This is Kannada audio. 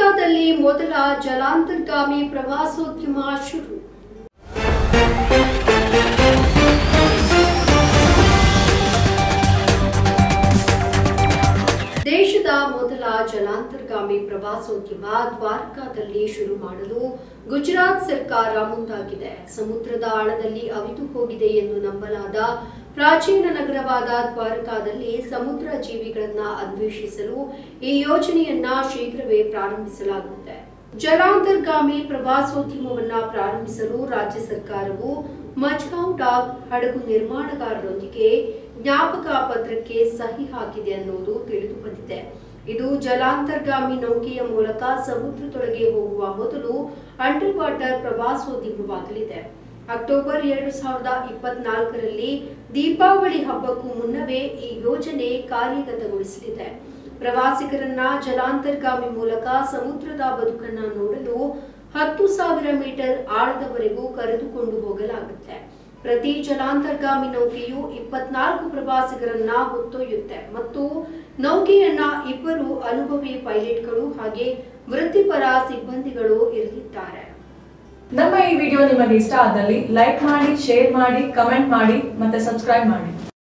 ದ್ವಾರಕಾದಲ್ಲಿ ಮೊದಲ ಜಲಾಂತರ್ಗಾಮಿ ಪ್ರವಾಸೋದ್ಯಮ ಶುರು. ದೇಶದ ಮೊದಲ ಜಲಾಂತರ್ಗಾಮಿ ಪ್ರವಾಸೋದ್ಯಮ ದ್ವಾರಕಾದಲ್ಲಿ ಶುರು ಮಾಡಲು ಗುಜರಾತ್ ಸರ್ಕಾರ ಮುಂದಾಗಿದೆ. ಸಮುದ್ರದ ಆಳದಲ್ಲಿ ಅವಿತು ಹೋಗಿದೆ ಎಂದು ನಂಬಲಾದ ಪ್ರಾಚೀನ ನಗರವಾದ ದ್ವಾರಕಾದಲ್ಲಿ ಸಮುದ್ರ ಜೀವಿಗಳನ್ನು ಅನ್ವೇಷಿಸಲು ಈ ಯೋಜನೆಯನ್ನ ಶೀಘ್ರವೇ ಪ್ರಾರಂಭಿಸಲಾಗುತ್ತದೆ. ಜಲಾಂತರ್ಗಾಮಿ ಪ್ರವಾಸೋದ್ಯಮವನ್ನು ಪ್ರಾರಂಭಿಸಲು ರಾಜ್ಯ ಸರ್ಕಾರವು ಮಜ್ಗಾಂವ್ ಡಾಕ್ ಹಡಗು ನಿರ್ಮಾಣಗಾರರೊಂದಿಗೆ ಜ್ಞಾಪಕ ಪತ್ರಕ್ಕೆ ಸಹಿ ಹಾಕಿದೆ ಅನ್ನೋದು ತಿಳಿದು ಬಂದಿದೆ. ಇದು ಜಲಾಂತರ್ಗಾಮಿ ನೌಕೆಯ ಮೂಲಕ ಸಮುದ್ರದೊಳಗೆ ಹೋಗುವ ಮೊದಲು ಅಂಡರ್ ವಾಟರ್ ಪ್ರವಾಸೋದ್ಯಮವಾಗಲಿದೆ. ಅಕ್ಟೋಬರ್ 2024ರಲ್ಲಿ ದೀಪಾವಳಿ ಹಬ್ಬಕ್ಕೂ ಮುನ್ನವೇ ಈ ಯೋಜನೆ ಕಾರ್ಯಗತಗೊಳಿಸಲಿದೆ. ಪ್ರವಾಸಿಗರನ್ನ ಜಲಾಂತರ್ಗಾಮಿ ಮೂಲಕ ಸಮುದ್ರದ ಬದುಕನ್ನ ನೋಡಲು 10,000 ಮೀಟರ್ ಆಳದವರೆಗೂ ಕರೆದುಕೊಂಡು ಹೋಗಲಾಗುತ್ತೆ. ಪ್ರತಿ ಜಲಾಂತರ್ಗಾಮಿ ನೌಕೆಯು 24 ಪ್ರವಾಸಿಗರನ್ನ ಹೊತ್ತೊಯ್ಯುತ್ತೆ ಮತ್ತು ನೌಕೆಯನ್ನ 2 ಅನುಭವಿ ಪೈಲಟ್ಗಳು ಹಾಗೆ ವೃತ್ತಿಪರ ಸಿಬ್ಬಂದಿಗಳು ಇರಲಿದ್ದಾರೆ. ನಮ್ಮ ಈ ವಿಡಿಯೋ ನಿಮಗೆ ಇಷ್ಟ ಆದಲ್ಲಿ ಲೈಕ್ ಮಾಡಿ, ಶೇರ್ ಮಾಡಿ, ಕಮೆಂಟ್ ಮಾಡಿ ಮತ್ತೆ ಸಬ್ಸ್ಕ್ರೈಬ್ ಮಾಡಿ.